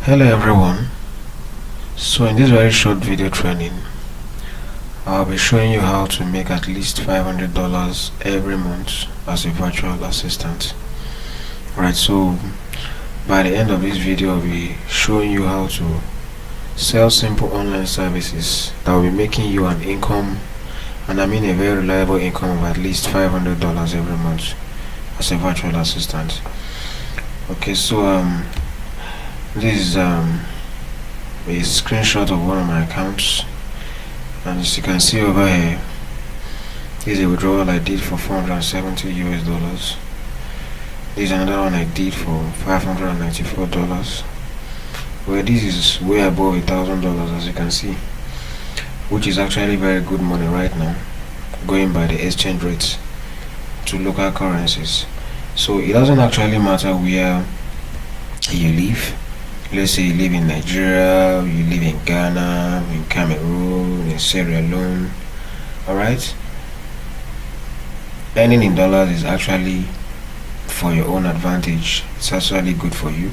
Hello everyone. So in this very short video training, I'll be showing you how to make at least $500 every month as a virtual assistant. Right, so by the end of this video, I'll be showing you how to sell simple online services that will be making you an income, and I mean a very reliable income of at least $500 every month as a virtual assistant. Okay, so this is a screenshot of one of my accounts, and as you can see over here, this is a withdrawal I did for $470 US. This is another one I did for $594, where this is way above $1,000, as you can see, which is actually very good money right now, going by the exchange rates to local currencies. So it doesn't actually matter where you live. Let's say you live in Nigeria, you live in Ghana, in Cameroon, in Sierra Leone. Alright? Earning in dollars is actually for your own advantage. It's actually good for you.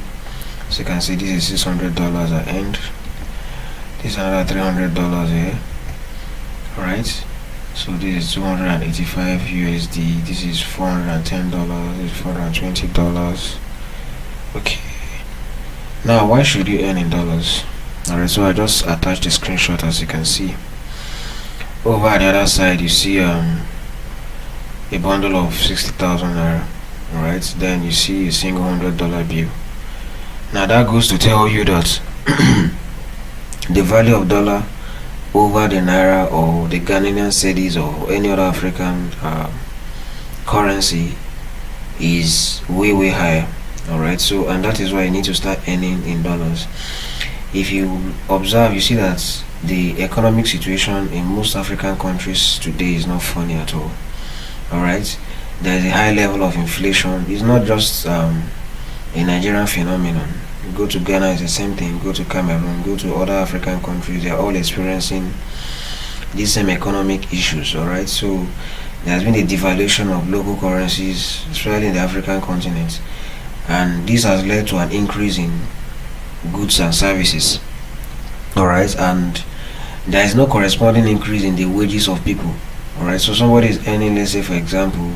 So you can see this is $600 I earned. This is another $300 here. Alright? So this is 285 USD. This is $410. This is $420. Okay. Now, why should you earn in dollars? Alright, so I just attached the screenshot, as you can see. Over at the other side, you see a bundle of 60,000 naira. Alright, then you see a single $100 bill. Now that goes to tell you that the value of dollar over the naira or the Ghanaian cedis or any other African currency is way higher. Alright, so and that is why you need to start earning in dollars. If you observe, you see that the economic situation in most African countries today is not funny at all. Alright, there is a high level of inflation. It's not just a Nigerian phenomenon. You go to Ghana, it's the same thing. Go to Cameroon, go to other African countries, they are all experiencing these same economic issues. Alright, so there has been a devaluation of local currencies, especially in the African continent, and this has led to an increase in goods and services. Alright, and there is no corresponding increase in the wages of people. Alright, so somebody is earning, let's say for example,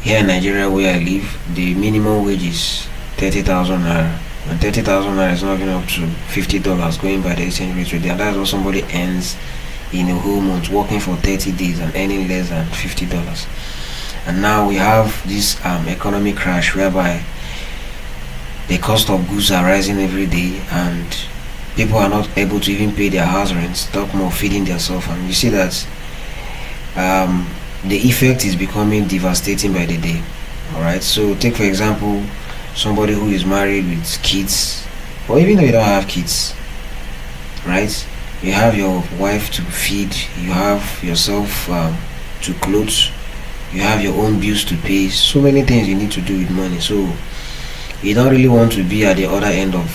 here in Nigeria where I live, the minimum wage is 30,000 naira, and 30,000 naira is not even up to $50 going by the exchange rate today, and that's what somebody earns in a whole month working for 30 days and earning less than $50. And now we have this economic crash whereby the cost of goods are rising every day, and people are not able to even pay their house rents, talk more feeding themselves, and you see that the effect is becoming devastating by the day. Alright, so take for example somebody who is married with kids, or even though you don't have kids, right? You have your wife to feed, you have yourself to clothe, you have your own bills to pay, so many things you need to do with money. So you don't really want to be at the other end of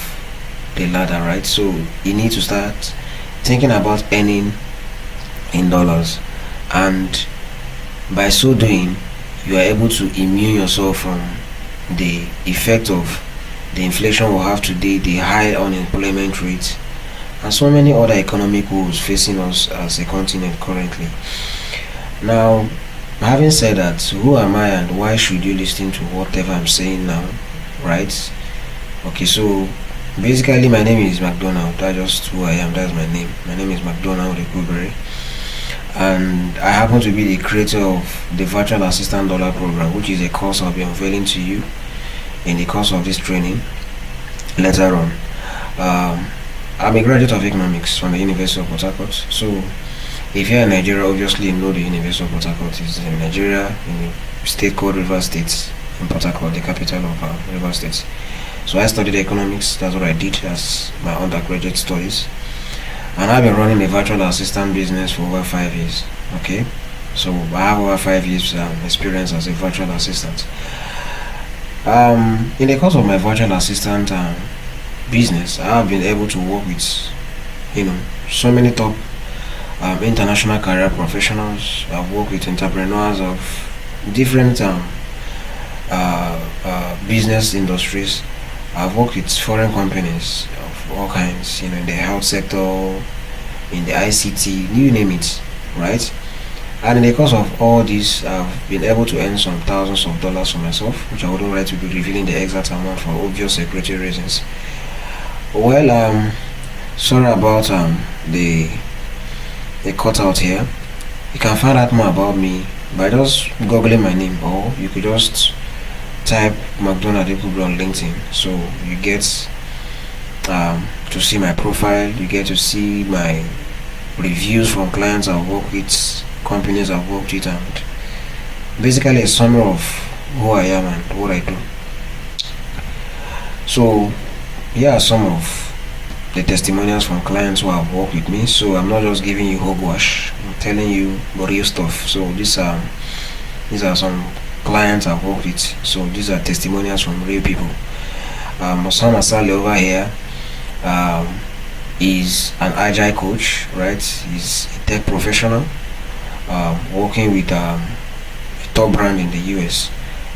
the ladder, right? So you need to start thinking about earning in dollars, and by so doing you are able to immune yourself from the effect of the inflation we have today, the high unemployment rate, and so many other economic woes facing us as a continent currently. Now, having said that, who am I and why should you listen to whatever I'm saying now? Right? Okay, so basically my name is McDonald. That's just who I am. That's my name. My name is McDonald Ekuberry, and I happen to be the creator of the Virtual Assistant Dollar Program, which is a course I'll be unveiling to you in the course of this training later on. I'm a graduate of economics from the University of Port Harcourt. So if you're in Nigeria, obviously you know the University of Port Harcourt is in Nigeria, in a state called Rivers State, in Port Harcourt, the capital of Rivers State. So I studied economics. That's what I did as my undergraduate studies, and I've been running a virtual assistant business for over 5 years. Okay, so I have over 5 years experience as a virtual assistant. In the course of my virtual assistant business, I have been able to work with so many top international career professionals. I've worked with entrepreneurs of different business industries. I've worked with foreign companies of all kinds, in the health sector, in the ICT, you name it, right? And in the course of all this, I've been able to earn some thousands of dollars for myself, which I wouldn't like to be revealing the exact amount for obvious security reasons. Well, sorry about the cutout here. You can find out more about me by just googling my name, or you could just type McDonald Ekubro on LinkedIn. So you get to see my profile, you get to see my reviews from clients I've worked with, companies I've worked with, and basically a summary of who I am and what I do. So here are some of the testimonials from clients who have worked with me. So I'm not just giving you hogwash, I'm telling you real stuff. So these are some clients I've worked with. So these are testimonials from real people. Osama Asali over here is an agile coach, right? He's a tech professional, working with a top brand in the US.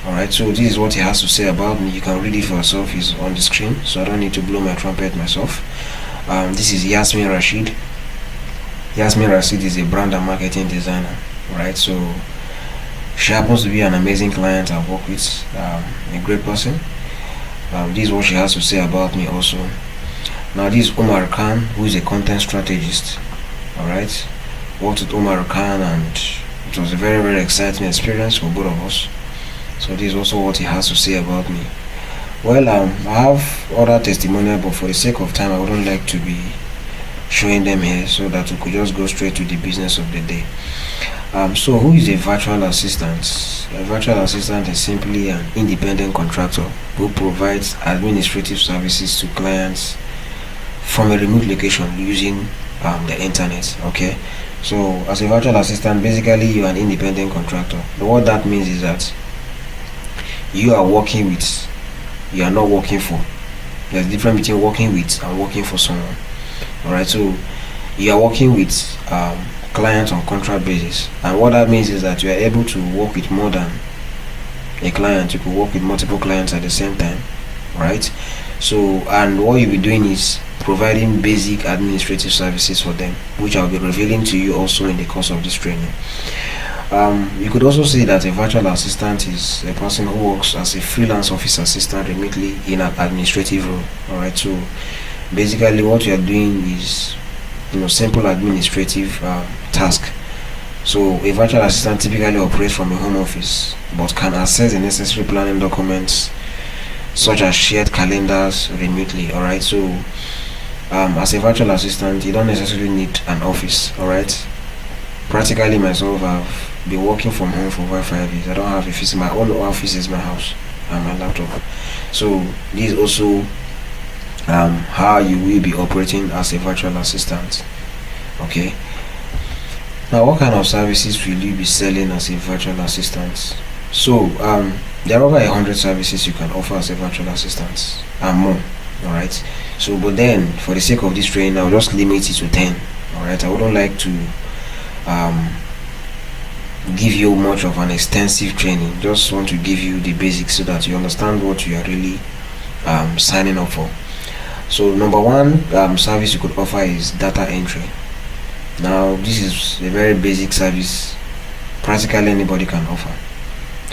Alright, so this is what he has to say about me. You can read it for yourself. It's on the screen, so I don't need to blow my trumpet myself. This is Yasmin Rashid. Yasmin Rashid is a brand and marketing designer. Right, so she happens to be an amazing client I've worked with, a great person. This is what she has to say about me also. Now this is Omar Khan, who is a content strategist. Alright, worked with Omar Khan, and it was a very, very exciting experience for both of us. So this is also what he has to say about me. Well, I have other testimonial, but for the sake of time I wouldn't like to be showing them here, so that we could just go straight to the business of the day. So who is a virtual assistant? A virtual assistant is simply an independent contractor who provides administrative services to clients from a remote location using the internet. Okay, so as a virtual assistant, basically you are an independent contractor. But what that means is that you are working with, you are not working for. There's a difference between working with and working for someone. Alright, so you are working with clients on contract basis, and what that means is that you are able to work with more than a client. You could work with multiple clients at the same time, right? So, and what you'll be doing is providing basic administrative services for them, which I'll be revealing to you also in the course of this training. You could also say that a virtual assistant is a person who works as a freelance office assistant remotely in an administrative role. Alright, so basically what you are doing is simple administrative task. So a virtual assistant typically operates from a home office, but can access the necessary planning documents such as shared calendars remotely. Alright, so as a virtual assistant you don't necessarily need an office. Alright, practically myself, I've been working from home for over 5 years. I don't have a office. My own office is my house and my laptop. So this is also how you will be operating as a virtual assistant. Okay, now what kind of services will you be selling as a virtual assistant? So there are over 100 services you can offer as a virtual assistant and more. Alright, so but then for the sake of this training I'll just limit it to 10. Alright, I wouldn't like to give you much of an extensive training. Just want to give you the basics so that you understand what you are really signing up for. So number one service you could offer is data entry. Now this is a very basic service practically anybody can offer.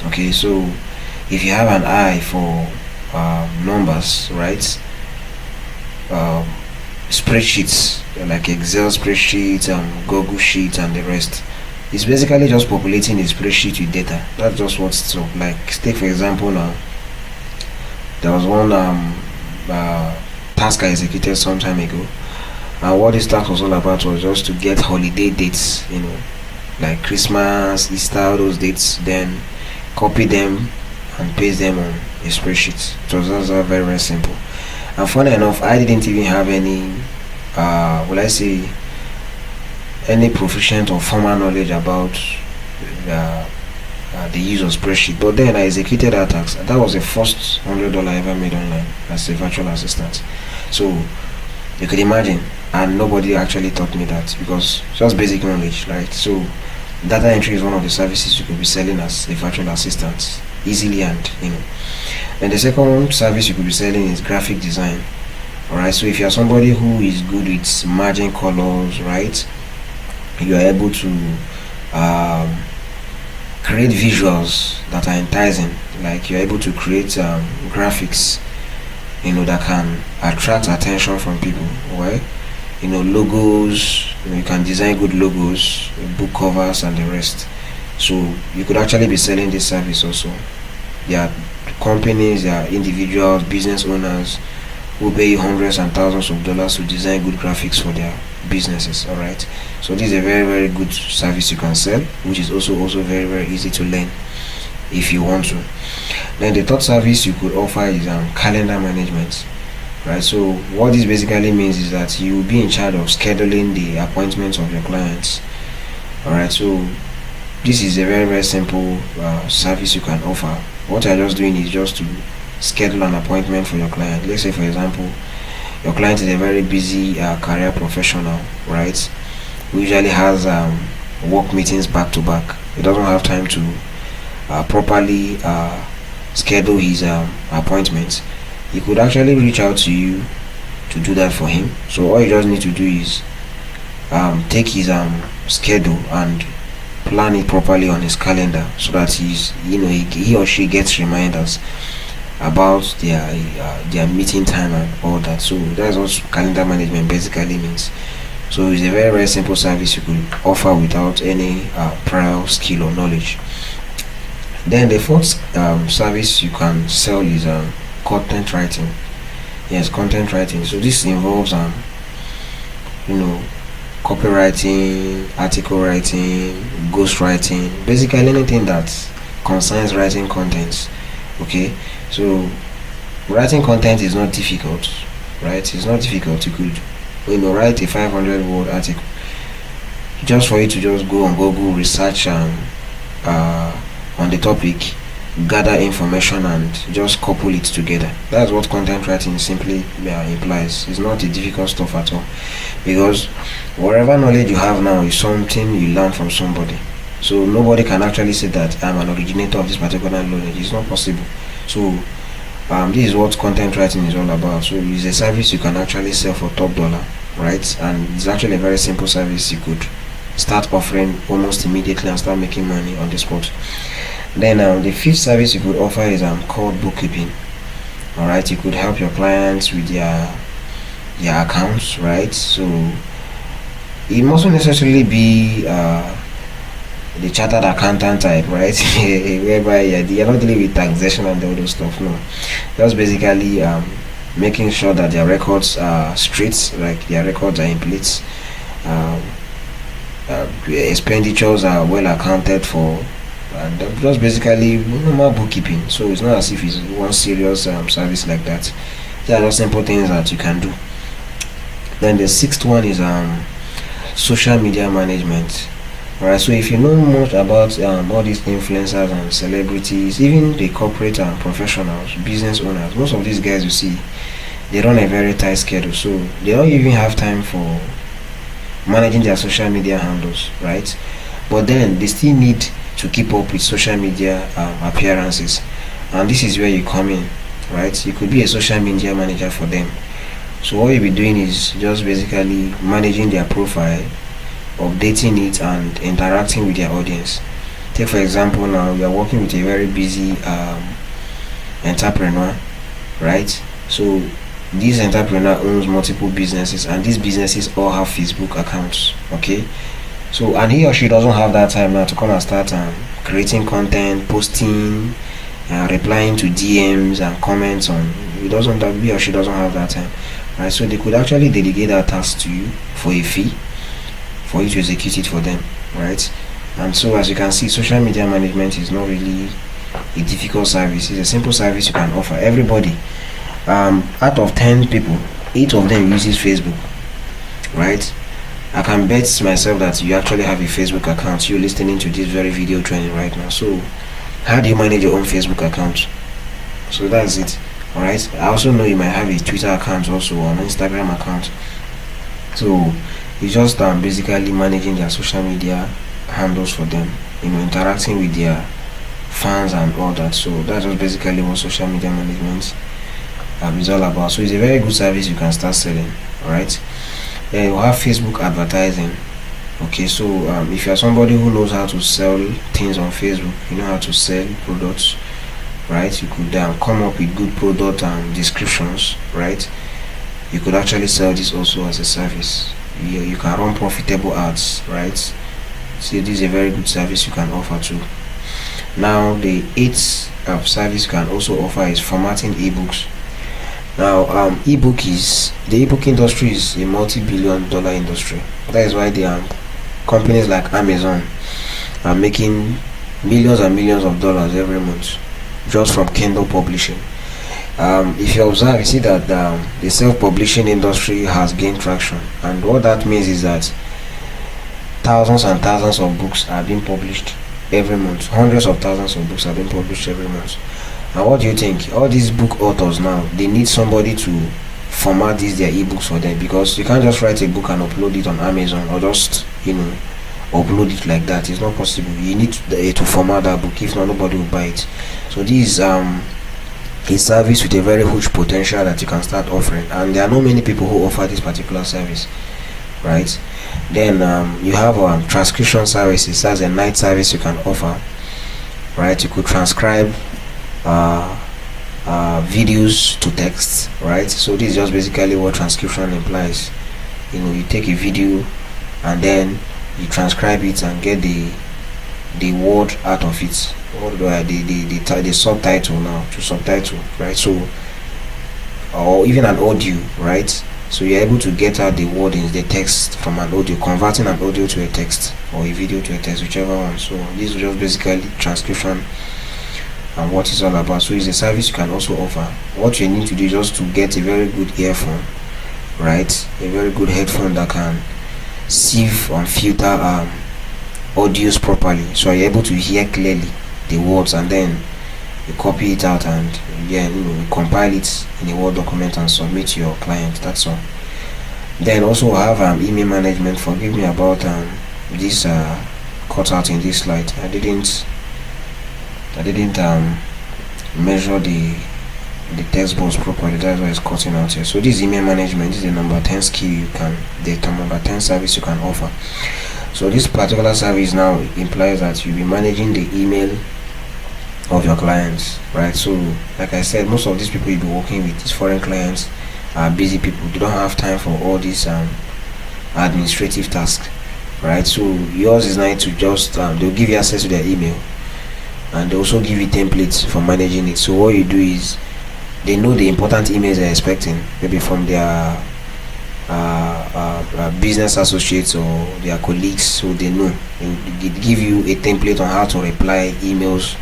Okay, so if you have an eye for numbers, right, spreadsheets like Excel spreadsheets, Google Sheets and the rest, it's basically just populating a spreadsheet with data. That's just what it's up. Like take for example, now there was one task I executed some time ago, and what this task was all about was just to get holiday dates, like Christmas, Easter, all those dates, then copy them and paste them on a spreadsheet. It was just very, very simple. And funny enough, I didn't even have any any proficient or formal knowledge about the use of spreadsheet. But then I executed that task. That was the first $100 I ever made online as a virtual assistant. So you could imagine, and nobody actually taught me that, because just basic knowledge, right? So data entry is one of the services you could be selling as a virtual assistant easily, and And the second service you could be selling is graphic design. Alright, so if you are somebody who is good with margin colors, right, you are able to um, create visuals that are enticing, like you're able to create graphics, that can attract attention from people, right? Logos, you can design good logos, book covers and the rest. So you could actually be selling this service also. There are companies, there are individuals, business owners who pay you hundreds and thousands of dollars to design good graphics for their businesses. All right, so this is a very, very good service you can sell, which is also very, very easy to learn if you want to. Then the third service you could offer is calendar management. Right, so what this basically means is that you will be in charge of scheduling the appointments of your clients. All right, so this is a very, very simple service you can offer. What you're just doing is just to schedule an appointment for your client. Let's say, for example, your client is a very busy career professional, right, who usually has work meetings back to back. He doesn't have time to properly schedule his appointments. He could actually reach out to you to do that for him. So all you just need to do is take his schedule and plan it properly on his calendar, so that he or she gets reminders about their meeting time and all that. So that's what calendar management basically means. So it's a very, very simple service you could offer without any prior skill or knowledge. Then the fourth service you can sell is content writing. Yes, content writing. So this involves copywriting, article writing, ghost writing, basically anything that concerns writing content. Okay, so writing content is not difficult, right? It's not difficult. You could write a 500-word article. Just for you to just go on Google, research on the topic, gather information and just couple it together. That's what content writing simply implies. It's not a difficult stuff at all, because whatever knowledge you have now is something you learn from somebody. So nobody can actually say that I'm an originator of this particular knowledge. It's not possible. So this is what content writing is all about. So it's a service you can actually sell for top dollar, right? And it's actually a very simple service you could start offering almost immediately and start making money on the spot. Then the fifth service you could offer is called bookkeeping. All right, you could help your clients with their accounts, right? So it mustn't necessarily be the chartered accountant type, right? Whereby you're not dealing with taxation and all those stuff. No, just basically making sure that their records are straight, like their records are in place, expenditures are well accounted for, and just basically normal bookkeeping. So it's not as if it's one serious service like that. There are just simple things that you can do. Then the sixth one is social media management. Alright, so if you know much about all these influencers and celebrities, even the corporate and professionals, business owners, most of these guys you see, they run a very tight schedule, so they don't even have time for managing their social media handles, right? But then they still need to keep up with social media appearances, and this is where you come in, right? You could be a social media manager for them. So what you'll be doing is just basically managing their profile, updating it and interacting with their audience. Take for example, now you are working with a very busy entrepreneur, right? So this entrepreneur owns multiple businesses, and these businesses all have Facebook accounts. Okay, so and he or she doesn't have that time now to come and start creating content, posting, replying to DMs and comments on. He or she doesn't have that time, right? So they could actually delegate that task to you for a fee, for you to execute it for them, right? And so as you can see, social media management is not really a difficult service. It's a simple service you can offer everybody. Out of 10 people, 8 of them uses Facebook, right? I can bet myself that you actually have a Facebook account. You're listening to this very video training right now. So how do you manage your own Facebook account? So that's it. Alright, I also know you might have a Twitter account, also an Instagram account. So it's just basically managing their social media handles for them, interacting with their fans and all that. So that's just basically what social media management is all about. So it's a very good service you can start selling. All right. Then you have Facebook advertising. Okay, so if you are somebody who knows how to sell things on Facebook, you know how to sell products, right? You could come up with good product descriptions, right? You could actually sell this also as a service. You can run profitable ads, right? So this is a very good service you can offer too. Now the eighth service you can also offer is formatting ebooks. Now the ebook industry is a multi-billion-dollar industry. That is why companies like Amazon are making millions and millions of dollars every month just from Kindle publishing. If you observe, you see that the self-publishing industry has gained traction, and what that means is that thousands and thousands of books are being published every month. Hundreds of thousands of books are being published every month. And what do you think? All these book authors now, they need somebody to format their ebooks for them, because you can't just write a book and upload it on Amazon, or just upload it like that. It's not possible. You need to format that book. If not, nobody will buy it. So this is a service with a very huge potential that you can start offering, and there are not many people who offer this particular service, right? Then you have transcription services. That's a night service you can offer, right? You could transcribe videos to text, right? So this is just basically what transcription implies. You take a video and then you transcribe it and get the word out of it, or the subtitle now to subtitle, right? So, or even an audio, right? So you're able to get out the word in the text from an audio, converting an audio to a text, or a video to a text, whichever one. So this is just basically transcription and what it's all about. So it's a service you can also offer. What you need to do is just to get a very good earphone, right? A very good headphone that can sieve and filter audios properly, so you're able to hear clearly the words, and then you copy it out and you compile it in a Word document and submit to your client. That's all. Then also have email management. Forgive me about this cut out in this slide. I didn't measure the text box properly. That's why it's cutting out here. So this email management is the number 10 skill the number 10 service you can offer. So this particular service now implies that you'll be managing the email of your clients, right? So like I said, most of these people you'll be working with, these foreign clients, are busy people. They don't have time for all these administrative tasks, right? So yours is nice to just they'll give you access to their email, and they also give you templates for managing it. So what you do is, they know the important emails they're expecting, maybe from their business associates or their colleagues, so they know. They give you a template on how to reply emails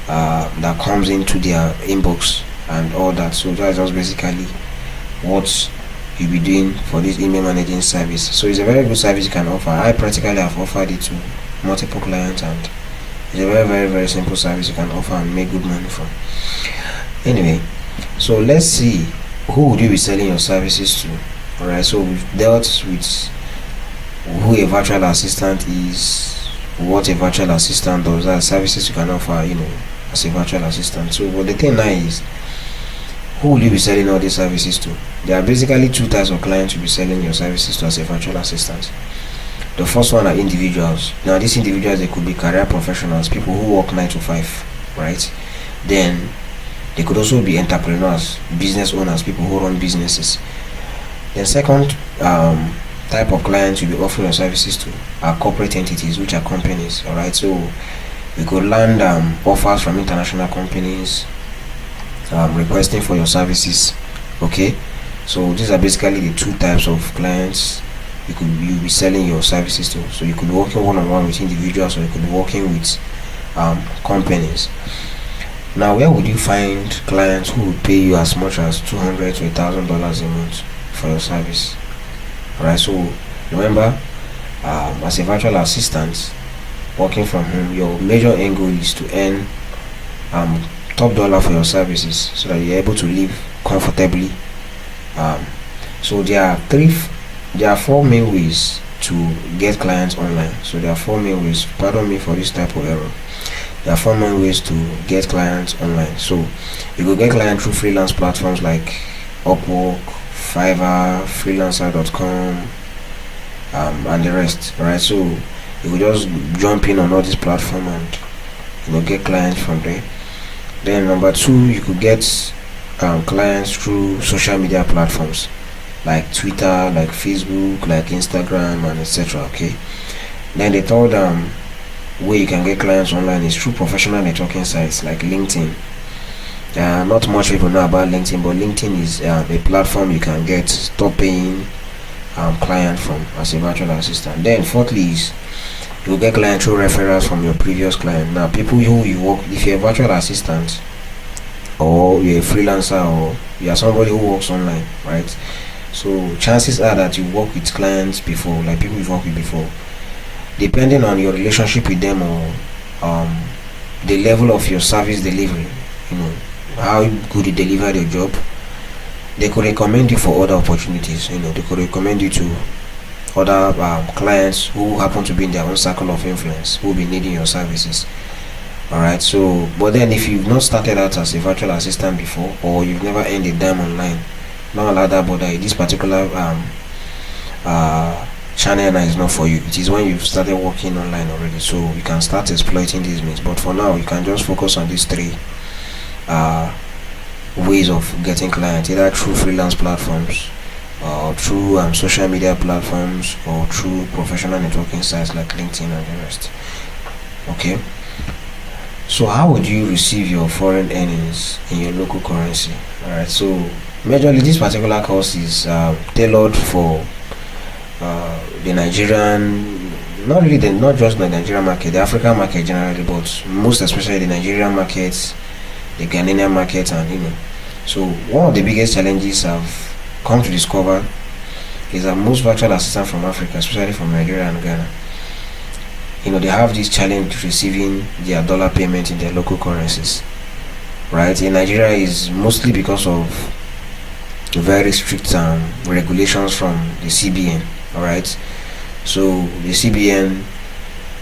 that comes into their inbox and all that. So that's just basically what you'll be doing for this email managing service. So it's a very good service you can offer. I practically have offered it to multiple clients, and it's a very, very, very simple service you can offer and make good money from. Anyway, so let's see, who would you be selling your services to? Alright, so we've dealt with who a virtual assistant is, what a virtual assistant does, that services you can offer, as a virtual assistant. So but the thing now is, who will you be selling all these services to? There are basically two types of clients you'll be selling your services to as a virtual assistant. The first one are individuals. Now these individuals, they could be career professionals, people who work 9 to 5, right? Then they could also be entrepreneurs, business owners, people who run businesses. The second type of clients you'll be offering your services to are corporate entities, which are companies. Alright, so you could land offers from international companies requesting for your services. Okay, so these are basically the two types of clients you'll be selling your services to. So you could be working one-on-one with individuals, or you could be working with companies. Now, where would you find clients who would pay you as much as $200 to $1,000 a month for your service? Alright, so remember, as a virtual assistant working from home, your major end goal is to earn top dollar for your services, so that you're able to live comfortably. So there are four main ways to get clients online. So there are four main ways. Pardon me for this type of error. There are four main ways to get clients online. So you will get clients through freelance platforms like Upwork, Fiverr, freelancer.com, and the rest. Right? So you will just jump in on all these platforms and get clients from there. Then number two, you could get clients through social media platforms like Twitter, like Facebook, like Instagram, and etc. Okay. Then the third way you can get clients online is through professional networking sites like LinkedIn. Not much people know about LinkedIn, but LinkedIn is a platform you can get top paying client from as a virtual assistant. Then fourthly is you will get clients through referrals from your previous client. Now people who you work, if you're a virtual assistant or you're a freelancer or you're somebody who works online, right? So chances are that you work with clients before, like people you've worked with before. Depending on your relationship with them or the level of your service delivery, how good you deliver your job, they could recommend you for other opportunities. They could recommend you to other clients who happen to be in their own circle of influence, who will be needing your services. Alright, so but then if you've not started out as a virtual assistant before, or you've never earned a dime online, not allow that bother. This particular channel now is not for you. It is when you've started working online already, so you can start exploiting these means. But for now, you can just focus on these three ways of getting clients, either through freelance platforms, or through social media platforms, or through professional networking sites like LinkedIn and the rest. Okay, so how would you receive your foreign earnings in your local currency? Alright, so majorly this particular course is tailored for the Nigerian, not just the Nigerian market, the African market generally, but most especially the Nigerian markets, the Ghanaian market, and so one of the biggest challenges I've come to discover is that most virtual assistants from Africa, especially from Nigeria and Ghana, they have this challenge receiving their dollar payment in their local currencies. Right? In Nigeria is mostly because of very strict regulations from the CBN. Alright, so the CBN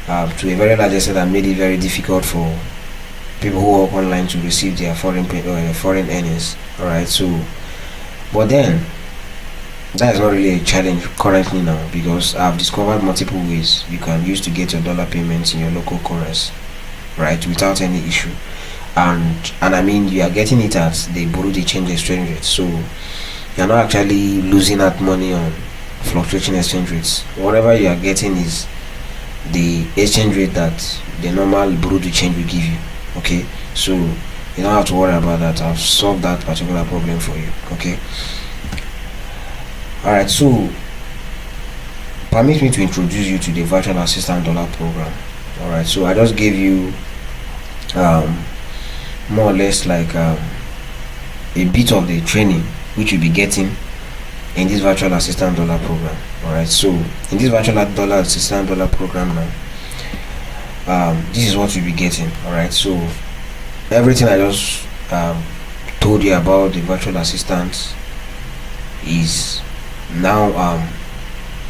to a very large extent made it very difficult for people who work online to receive their foreign earnings. Alright, so but then that is not really a challenge currently now, because I've discovered multiple ways you can use to get your dollar payments in your local currency, right, without any issue. And I mean, you are getting it at the Bureau de Change exchange rate, so you're not actually losing out money on fluctuating exchange rates. Whatever you are getting is the exchange rate that the normal Bureau de Change will give you. Okay, so you don't have to worry about that. I've solved that particular problem for you. Okay. Alright, so permit me to introduce you to the virtual assistant dollar program. Alright, so I just gave you more or less like a bit of the training which you'll be getting in this virtual assistant dollar program. Alright, so in this virtual dollar assistant dollar program now, this is what you'll be getting. Alright, so everything I just told you about the virtual assistant is now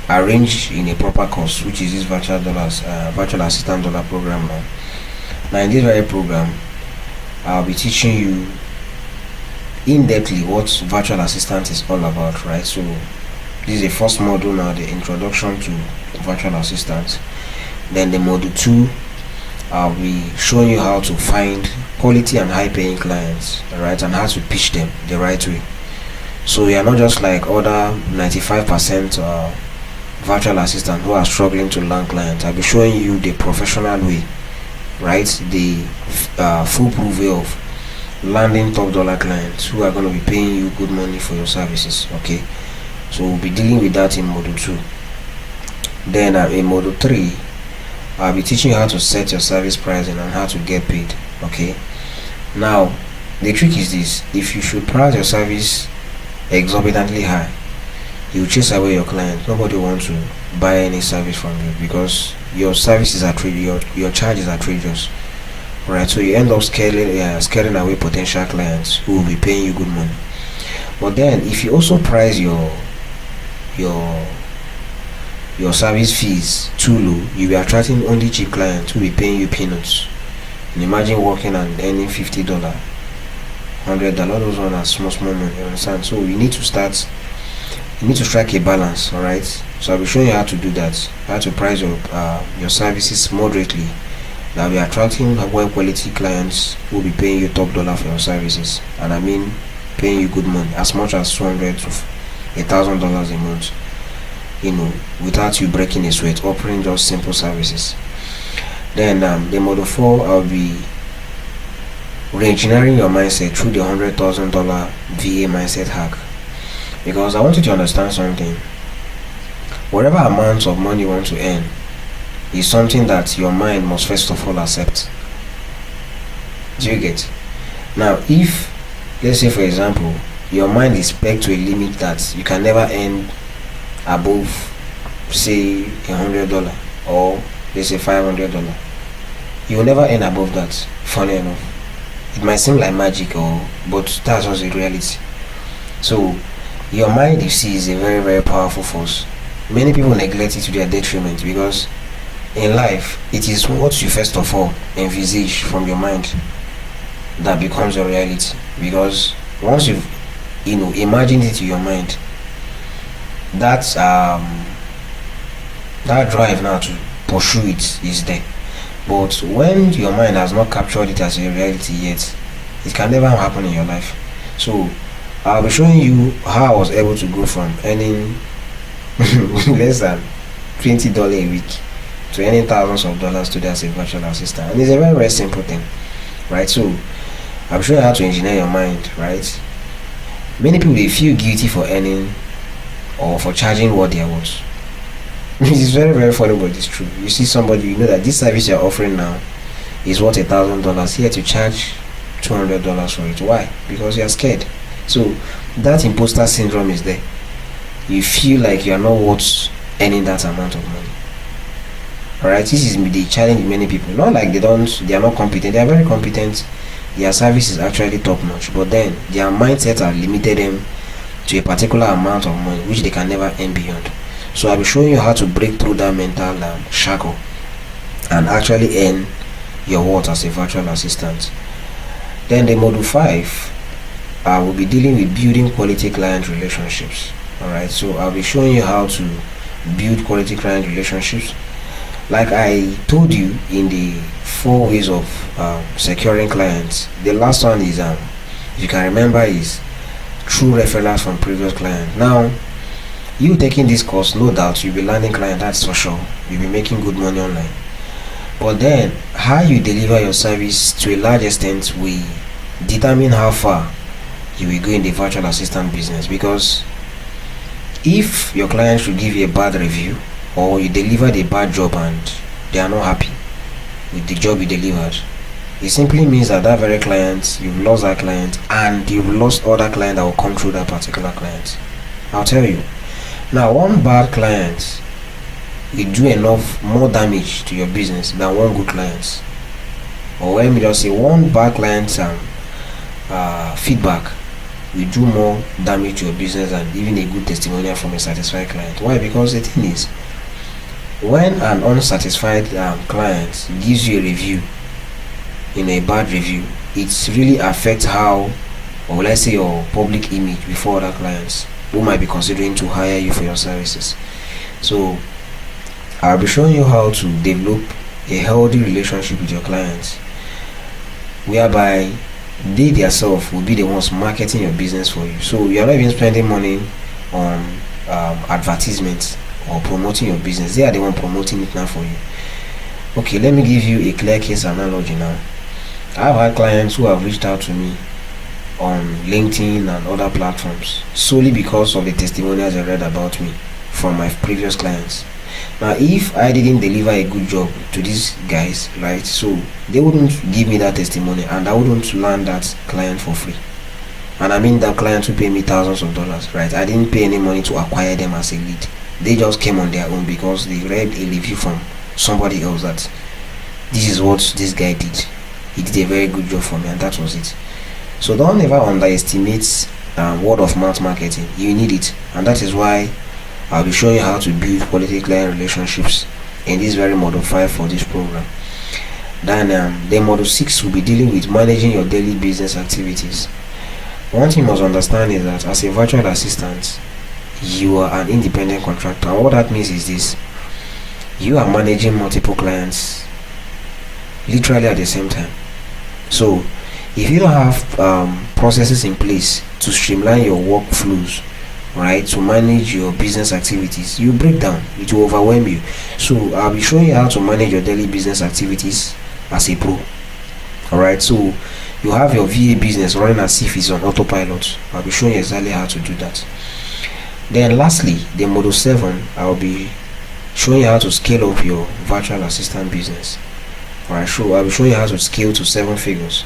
arranged in a proper course, which is this virtual assistant dollar program now in this very program, I'll be teaching you in-depthly what virtual assistant is all about, right? So this is the first module now, the introduction to virtual assistants. Then the module 2, I'll be showing you how to find quality and high-paying clients, right, and how to pitch them the right way. So you are not just like other 95% virtual assistants who are struggling to land clients. I'll be showing you the professional way, right, the foolproof way of landing top dollar clients who are going to be paying you good money for your services. Okay, so we'll be dealing with that in module 2. Then in module 3, I'll be teaching you how to set your service pricing and how to get paid. Okay, now the trick is this: if you should price your service exorbitantly high, you chase away your clients. Nobody wants to buy any service from you because your services are your charges are outrageous, right? So you end up scaring away potential clients who will be paying you good money. But then if you also price your service fees too low, you'll be attracting only cheap clients who will be paying you peanuts. And imagine working and earning $50, $100. All those ones are small money, you understand? So you need to strike a balance. All right, so I'll be showing you how to do that, how to price your services moderately that will be attracting well quality clients who will be paying you top dollar for your services, and I mean paying you good money, as much as $200 to $1,000 a month, without you breaking a sweat, offering just simple services. Then the model 4, I'll be re-engineering your mindset through the $100,000 VA mindset hack. Because I want you to understand something. Whatever amount of money you want to earn is something that your mind must first of all accept. Do you get? Now, if, let's say for example, your mind is pegged to a limit that you can never earn above, say, $100, or let's say $500, you will never earn above that. Funny enough, it might seem like magic, but that's just a reality. So your mind, you see, is a very, very powerful force. Many people neglect it to their detriment, because in life it is what you first of all envisage from your mind that becomes your reality. Because once you've imagined it to your mind, that drive now to pursue it is there. But when your mind has not captured it as a reality yet, it can never happen in your life. So I'll be showing you how I was able to go from earning less than $20 a week to earning thousands of dollars today as a virtual assistant. And it's a very, very simple thing, right? So I'm showing you how to engineer your mind, right? Many people, they feel guilty for earning or for charging what they are worth. It's very, very funny, but it's true. You see somebody, you know that this service you're offering now is worth $1,000, here to charge $200 for it. Why? Because you're scared. So that imposter syndrome is there. You feel like you are not worth earning that amount of money. Alright, this is the challenge many people. Not like they are not competent. They are very competent. Their service is actually top notch, but then their mindset have limited them to a particular amount of money which they can never earn beyond. So I'll be showing you how to break through that mental shackle and actually earn your worth as a virtual assistant. Then the module 5, I will be dealing with building quality client relationships. Alright, so I'll be showing you how to build quality client relationships. Like I told you in the 4 ways of securing clients, the last one is, if you can remember, is through referrals from previous clients. Now, you taking this course, no doubt you'll be landing clients, that's for sure. You'll be making good money online. But then, how you deliver your service to a large extent will determine how far you will go in the virtual assistant business. Because if your client should give you a bad review, or you delivered a bad job and they are not happy with the job you delivered, it simply means that that very client, you've lost that client, and you've lost other clients that will come through that particular client. I'll tell you. Now, one bad client will do enough more damage to your business than one good client. Or let me just say, one bad client's feedback will do more damage to your business than even a good testimonial from a satisfied client. Why? Because the thing is, when an unsatisfied client gives you a review in a bad review, it really affects how, or let's say, your public image before other clients who might be considering to hire you for your services. So I'll be showing you how to develop a healthy relationship with your clients, whereby they themselves will be the ones marketing your business for you. So you're not even spending money on advertisements or promoting your business. They are the one promoting it now for you. Okay, let me give you a clear case analogy now. I've had clients who have reached out to me on LinkedIn and other platforms solely because of the testimonials I read about me from my previous clients. Now, if I didn't deliver a good job to these guys, right, so they wouldn't give me that testimony, and I wouldn't land that client for free. And I mean that client who pay me thousands of dollars, right? I didn't pay any money to acquire them as a lead. They just came on their own because they read a review from somebody else that this is what this guy did. He did a very good job for me, and that was it. So don't ever underestimate word of mouth marketing. You need it, and that is why I'll be showing you how to build quality client relationships in this very model 5 for this program. Then module 6 will be dealing with managing your daily business activities. One thing you must understand is that as a virtual assistant, you are an independent contractor. And what that means is this: you are managing multiple clients literally at the same time. So if you don't have processes in place to streamline your workflows, right, to manage your business activities, you break down. It will overwhelm you. So I'll be showing you how to manage your daily business activities as a pro. Alright, so you have your VA business running as if it's on autopilot. I'll be showing you exactly how to do that. Then lastly, the module 7, I'll be showing you how to scale up your virtual assistant business. Alright, so I'll be showing you how to scale to 7 figures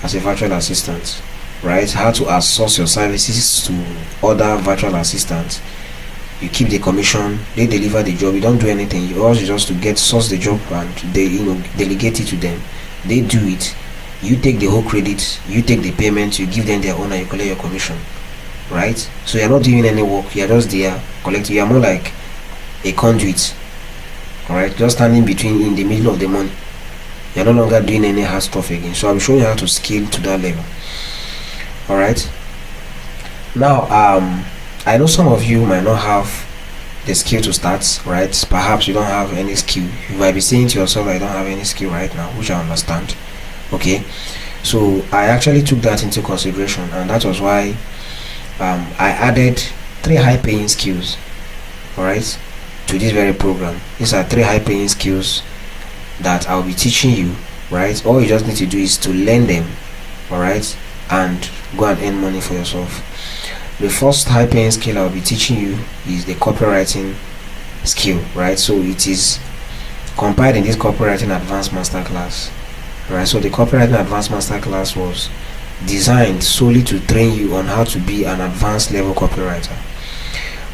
as a virtual assistant, right? How to outsource your services to other virtual assistants. You keep the commission, they deliver the job, you don't do anything. You also just to source the job and they delegate it to them. They do it, you take the whole credit, you take the payment, you give them their own and you collect your commission, right? So you're not doing any work, you're just there collecting. You're more like a conduit, alright, just standing between in the middle of the money. You're no longer doing any hard stuff again. So I'm showing you how to scale to that level. Alright, now I know some of you might not have the skill to start, right? Perhaps you don't have any skill. You might be saying to yourself, I don't have any skill right now, which I understand. Okay, so I actually took that into consideration, and that was why I added 3 high paying skills, alright, to this very program. These are 3 high paying skills that I'll be teaching you, right? All you just need to do is to learn them, alright, and go and earn money for yourself. The first high paying skill I'll be teaching you is the copywriting skill, right? So it is compiled in this copywriting advanced masterclass, right? So the copywriting advanced masterclass was designed solely to train you on how to be an advanced level copywriter.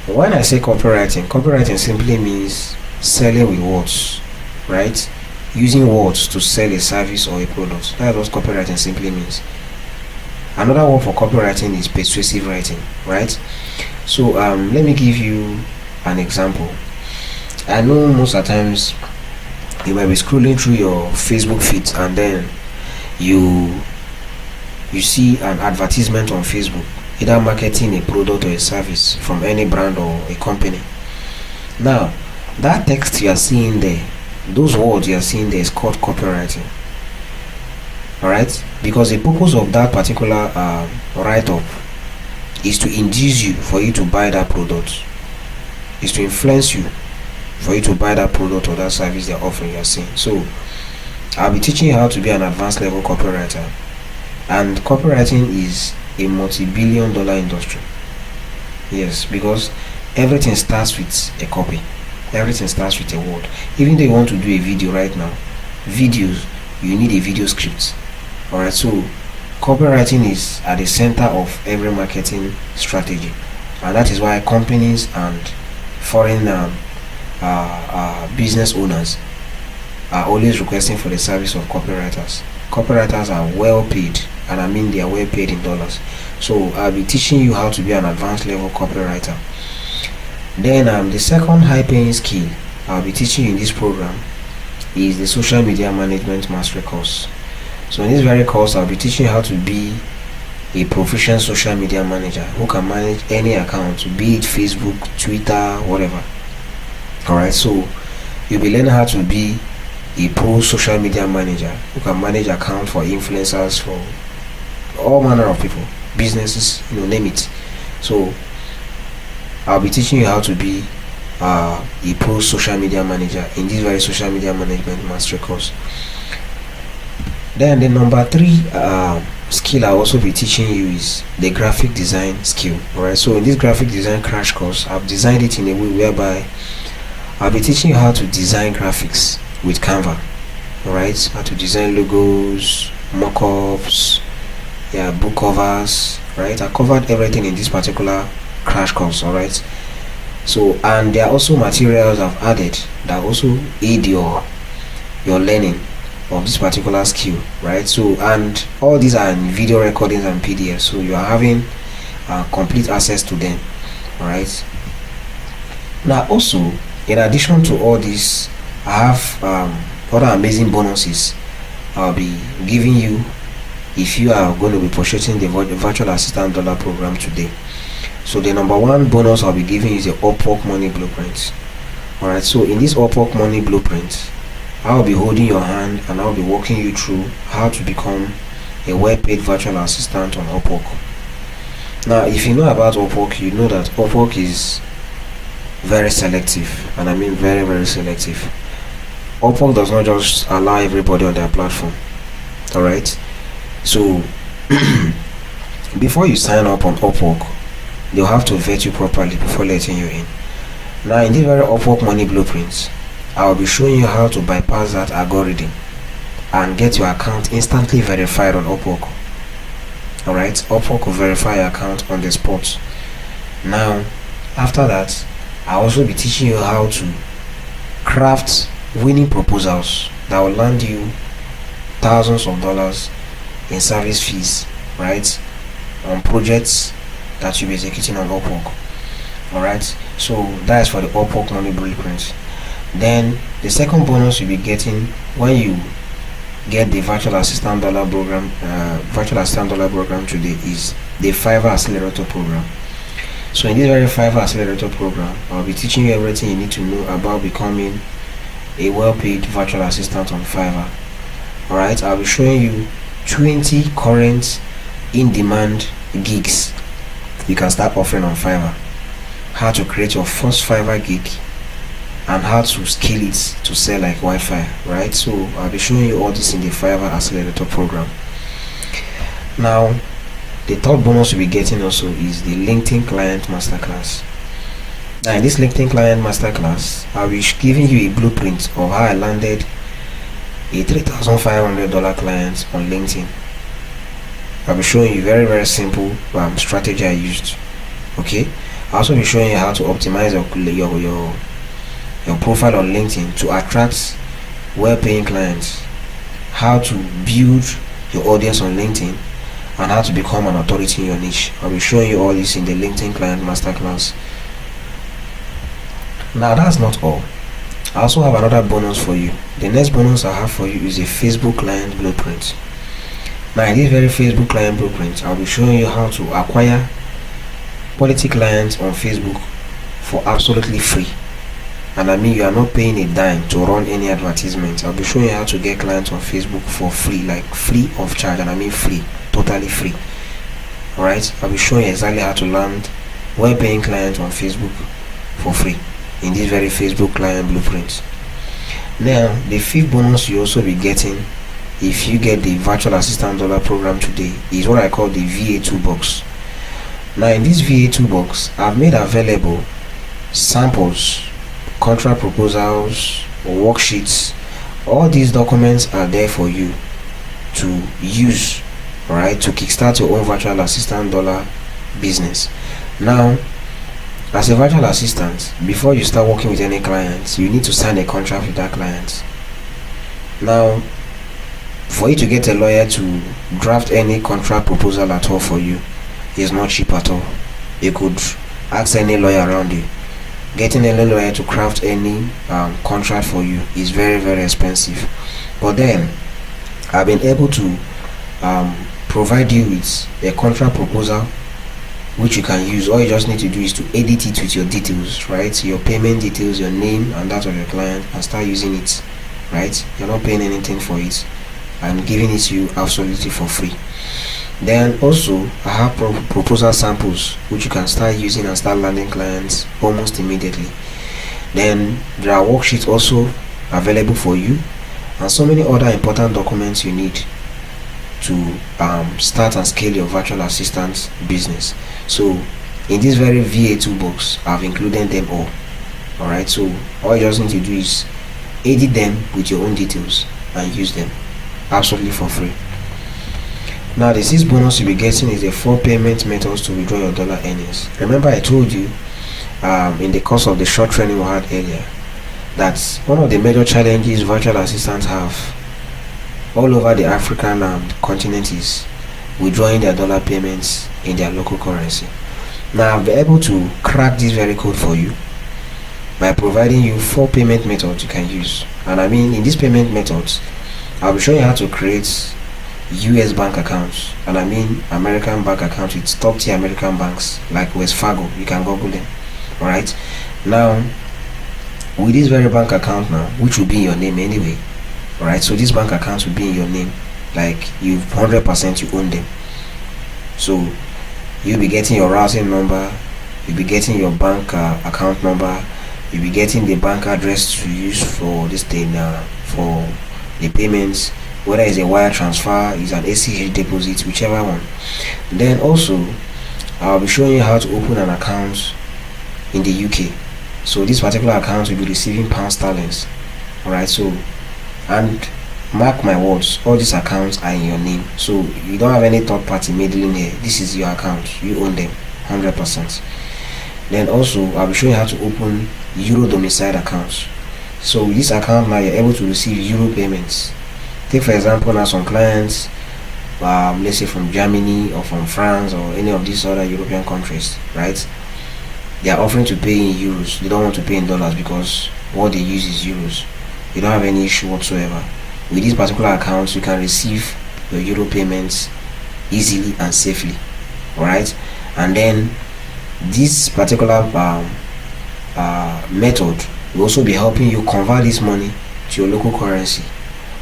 When I say copywriting simply means selling with words, right? Using words to sell a service or a product. That's what copywriting simply means. Another word for copywriting is persuasive writing, right? So let me give you an example. I know most of the times you might be scrolling through your Facebook feed and then you see an advertisement on Facebook, either marketing a product or a service from any brand or a company. Now that text you are seeing there, those words you are seeing there is called copywriting. Alright, because the purpose of that particular write-up is to induce you for you to buy that product, is to influence you for you to buy that product or that service they're offering, you're saying. So I'll be teaching you how to be an advanced level copywriter. And copywriting is a multi-billion-dollar industry. Yes, because everything starts with a copy, everything starts with a word. Even though you want to do a video right now, videos, you need a video script. Alright, so copywriting is at the center of every marketing strategy, and that is why companies and foreign business owners are always requesting for the service of copywriters. Copywriters are well paid, and I mean they are well paid in dollars. So I'll be teaching you how to be an advanced level copywriter. Then the second high paying skill I'll be teaching you in this program is the social media management mastery course. So in this very course, I'll be teaching you how to be a proficient social media manager who can manage any account, be it Facebook, Twitter, whatever. Alright, so you'll be learning how to be a pro social media manager who can manage accounts for influencers, for all manner of people, businesses, name it. So I'll be teaching you how to be a pro social media manager in this very social media management mastery course. Then the number 3 skill I'll also be teaching you is the graphic design skill. Alright, so in this graphic design crash course, I've designed it in a way whereby I'll be teaching you how to design graphics with Canva. Alright, how to design logos, mockups, book covers. Right, I covered everything in this particular crash course. Alright, so and there are also materials I've added that also aid your learning of this particular skill, right? So and all these are in video recordings and PDFs, so you are having complete access to them. All right, now also in addition to all this, I have other amazing bonuses I'll be giving you if you are going to be purchasing the virtual assistant dollar program today. So the number one bonus I'll be giving you is the Upwork Money Blueprint. Alright, so in this Upwork Money Blueprint, I'll be holding your hand and I'll be walking you through how to become a well-paid virtual assistant on Upwork. Now, if you know about Upwork, you know that Upwork is very selective, and I mean very, very selective. Upwork does not just allow everybody on their platform. Alright, so before you sign up on Upwork, they'll have to vet you properly before letting you in. Now, in this very Upwork Money Blueprints, I'll be showing you how to bypass that algorithm and get your account instantly verified on Upwork. Alright, Upwork will verify your account on the spot. Now, after that, I'll also be teaching you how to craft winning proposals that will land you thousands of dollars in service fees, right, on projects that you'll be executing on Upwork. Alright, so that is for the Upwork Money Blueprint. Then the second bonus you'll be getting when you get the virtual assistant dollar program today is the Fiverr Accelerator program. So in this very Fiverr Accelerator program, I'll be teaching you everything you need to know about becoming a well-paid virtual assistant on Fiverr. Alright, I'll be showing you 20 current in-demand gigs you can start offering on Fiverr, how to create your first Fiverr gig, and how to scale it to sell like Wi-Fi, right? So I'll be showing you all this in the Fiverr Accelerator program. Now, the third bonus you'll be getting also is the LinkedIn Client Masterclass. Now, in this LinkedIn Client Masterclass, I'll be giving you a blueprint of how I landed a $3,500 client on LinkedIn. I'll be showing you very, very simple strategy I used. Okay, I'll also be showing you how to optimize your profile on LinkedIn to attract well-paying clients, how to build your audience on LinkedIn, and how to become an authority in your niche. I'll be showing you all this in the LinkedIn Client Masterclass. Now, that's not all. I also have another bonus for you. The next bonus I have for you is a Facebook Client Blueprint. Now, in this very Facebook Client Blueprint, I'll be showing you how to acquire quality clients on Facebook for absolutely free. And I mean, you are not paying a dime to run any advertisements. I'll be showing you how to get clients on Facebook for free, like free of charge, and I mean free, totally free. Alright, I'll be showing you exactly how to land well-paying clients on Facebook for free in this very Facebook Client Blueprint. Now, the fifth bonus you also be getting if you get the virtual assistant dollar program today is what I call the VA toolbox. Now, in this VA toolbox, I've made available samples, contract proposals, or worksheets. All these documents are there for you to use, right, to kickstart your own virtual assistant dollar business. Now, as a virtual assistant, before you start working with any clients, you need to sign a contract with that client. Now, for you to get a lawyer to draft any contract proposal at all for you is not cheap at all. You could ask any lawyer around you. Getting any lawyer to craft any contract for you is very, very expensive. But then I've been able to provide you with a contract proposal which you can use. All you just need to do is to edit it with your details, right? Your payment details, your name and that of your client, and start using it, right? You're not paying anything for it. I'm giving it to you absolutely for free. Then also I have proposal samples which you can start using and start landing clients almost immediately. Then there are worksheets also available for you, and so many other important documents you need to start and scale your virtual assistant business. So in this very VA toolbox, I've included them all. Alright, so all you just need to do is edit them with your own details and use them absolutely for free. Now, the sixth bonus you'll be getting is the 4 payment methods to withdraw your dollar earnings. Remember, I told you in the course of the short training we had earlier that one of the major challenges virtual assistants have all over the African continent is withdrawing their dollar payments in their local currency. Now, I'll be able to crack this very code for you by providing you 4 payment methods you can use. And I mean, in these payment methods, I'll be showing you how to create US bank accounts, and I mean American bank accounts with top tier American banks like Wells Fargo. You can Google them. Alright, now with this very bank account now, which will be in your name anyway, alright, so this bank accounts will be in your name, like you 100% you own them. So you'll be getting your routing number, you'll be getting your bank account number, you'll be getting the bank address to use for this thing, for the payments, whether it's a wire transfer, is an ACH deposit, whichever one. Then also I'll be showing you how to open an account in the UK. So this particular account will be receiving pound sterlings. Alright, so, and mark my words, all these accounts are in your name, so you don't have any third party middling here. This is your account, you own them 100%. Then also I'll be showing you how to open euro domiciled accounts. So with this account now, you're able to receive euro payments. Take for example now some clients, let's say from Germany or from France or any of these other European countries, right? They are offering to pay in euros. They don't want to pay in dollars because what they use is euros. You don't have any issue whatsoever. With these particular accounts, you can receive your euro payments easily and safely. Alright, and then this particular method will also be helping you convert this money to your local currency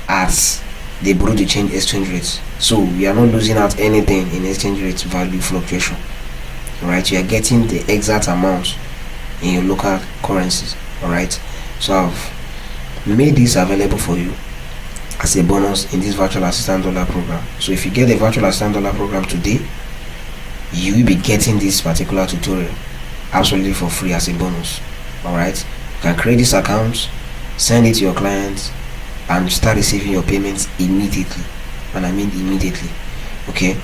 as they Bureau de Change exchange rates. So you are not losing out anything in exchange rate value fluctuation. Alright, you are getting the exact amount in your local currencies. Alright, so I've made this available for you as a bonus in this virtual assistant dollar program. So if you get the virtual assistant dollar program today, you will be getting this particular tutorial absolutely for free as a bonus. Alright, you can create this account, send it to your clients, and start receiving your payments immediately, and I mean immediately. Okay,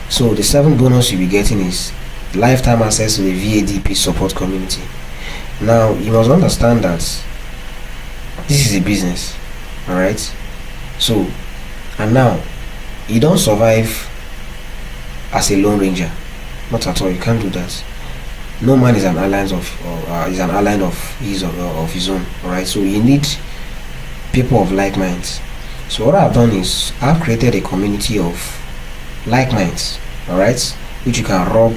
so the 7th bonus you'll be getting is lifetime access to the VADP support community. Now you must understand that this is a business, alright? So, and now you don't survive as a lone ranger, not at all. You can't do that. No man is an ally of his own. Alright, so you need people of like minds. So what I've done is I've created a community of like minds, alright, which you can rub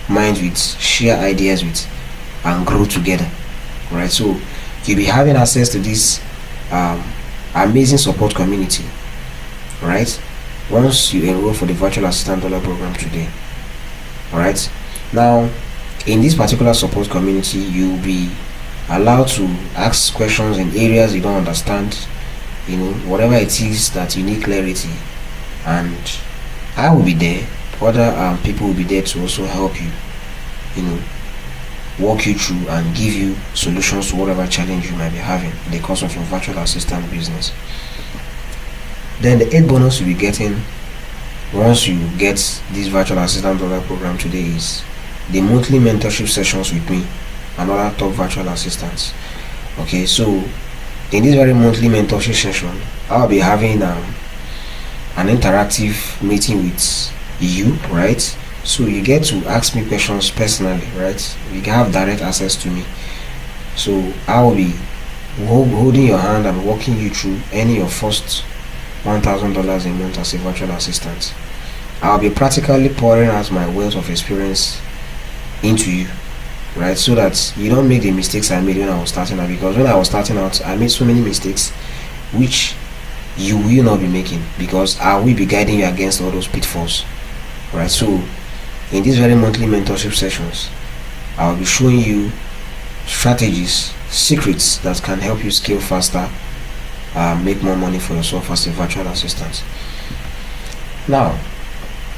minds with, share ideas with, and grow together. Alright, so you'll be having access to this amazing support community, alright, once you enroll for the virtual assistant dollar program today. Alright, now in this particular support community, you'll be allowed to ask questions in areas you don't understand, you know, whatever it is that you need clarity, and I will be there. Other people will be there to also help you, you know, walk you through and give you solutions to whatever challenge you might be having in the course of your virtual assistant business. Then the 8th bonus you'll be getting once you get this virtual assistant dollar program today is the monthly mentorship sessions with me and other top virtual assistants. Okay, so in this very monthly mentorship session, I'll be having an interactive meeting with you, right? So you get to ask me questions personally, right? You can have direct access to me. So I will be holding your hand and walking you through any of your first $1,000 a month as a virtual assistant. I'll be practically pouring out my wealth of experience into you, right? So that you don't make the mistakes I made when I was starting out, because when I was starting out, I made so many mistakes which you will not be making, because I will be guiding you against all those pitfalls. Right, so in these very monthly mentorship sessions, I'll be showing you strategies, secrets that can help you scale faster, make more money for yourself as a virtual assistant. Now,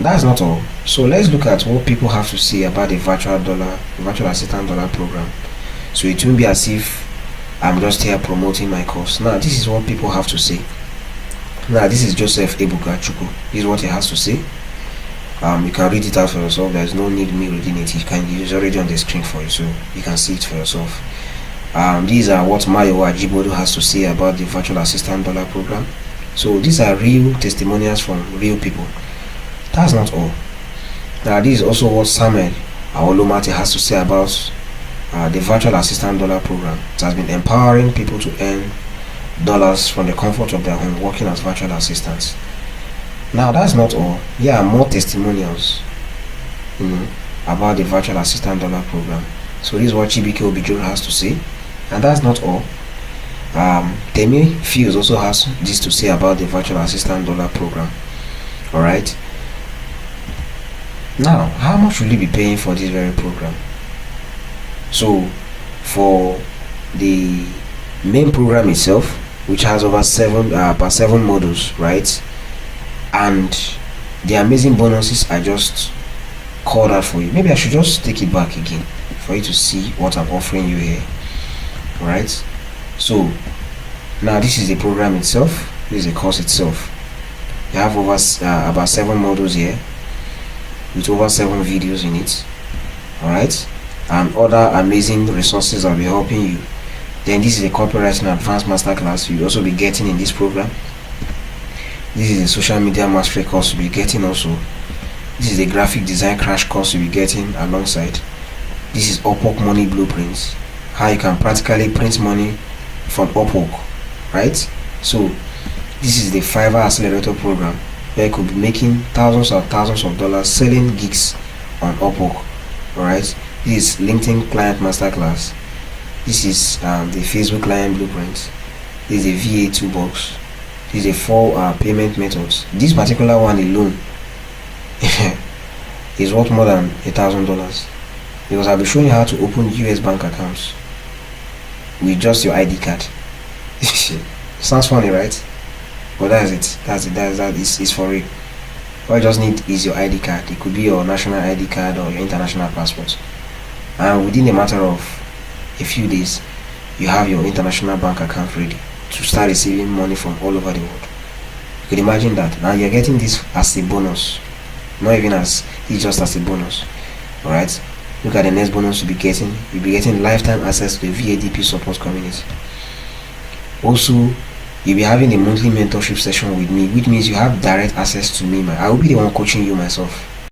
that's not all. So let's look at what people have to say about the virtual assistant dollar program. So it won't be as if I'm just here promoting my course. Now, this is what people have to say. Now, this is Joseph Ebuka Chukwu. This is what he has to say. You can read it out for yourself. There's no need me reading it. It's already on the screen for you, so you can see it for yourself. These are what Mayowa Ajibodo has to say about the virtual assistant dollar program. So these are real testimonials from real people. That's not all. Now this is also what Samuel Aolomate has to say about the virtual assistant dollar program. It has been empowering people to earn dollars from the comfort of their home working as virtual assistants. Now that's not all. Here are more testimonials, about the virtual assistant dollar program. So this is what Chibike Obijoro has to say, and that's not all. Temi Fields also has this to say about the virtual assistant dollar program. Alright. Now, how much will you be paying for this very program? So, for the main program itself, which has over 7 modules, right? And the amazing bonuses I just called out for you. Maybe I should just take it back again for you to see what I'm offering you here. Alright? So, now this is the program itself. This is the course itself. You have over about 7 modules here with over 7 videos in it. Alright? And other amazing resources that will be helping you. Then this is a copywriting advanced masterclass you'll also be getting in this program. This is a social media mastery course you'll be getting also. This is a graphic design crash course you'll be getting alongside. This is Upwork Money Blueprints, how you can practically print money from Upwork, right? So this is the Fiverr Accelerator program where you could be making thousands of dollars selling gigs on Upwork. Alright, this is LinkedIn Client Masterclass. This is the Facebook Client Blueprint. This is a VA toolbox. This is a 4 payment methods. This particular one alone is worth more than $1,000 because I'll be showing you how to open US bank accounts with just your ID card. Sounds funny, right? But that's it. It's for real. All you just need is your ID card. It could be your national ID card or your international passport. And within a matter of a few days, you have your international bank account ready to start receiving money from all over the world. You could imagine that. Now you're getting this as a bonus. Not even as it's just as a bonus. Alright? Look at the next bonus you'll be getting. You'll be getting lifetime access to the VADP support community. Also, you'll be having a monthly mentorship session with me, which means you have direct access to me. I will be the one coaching you myself.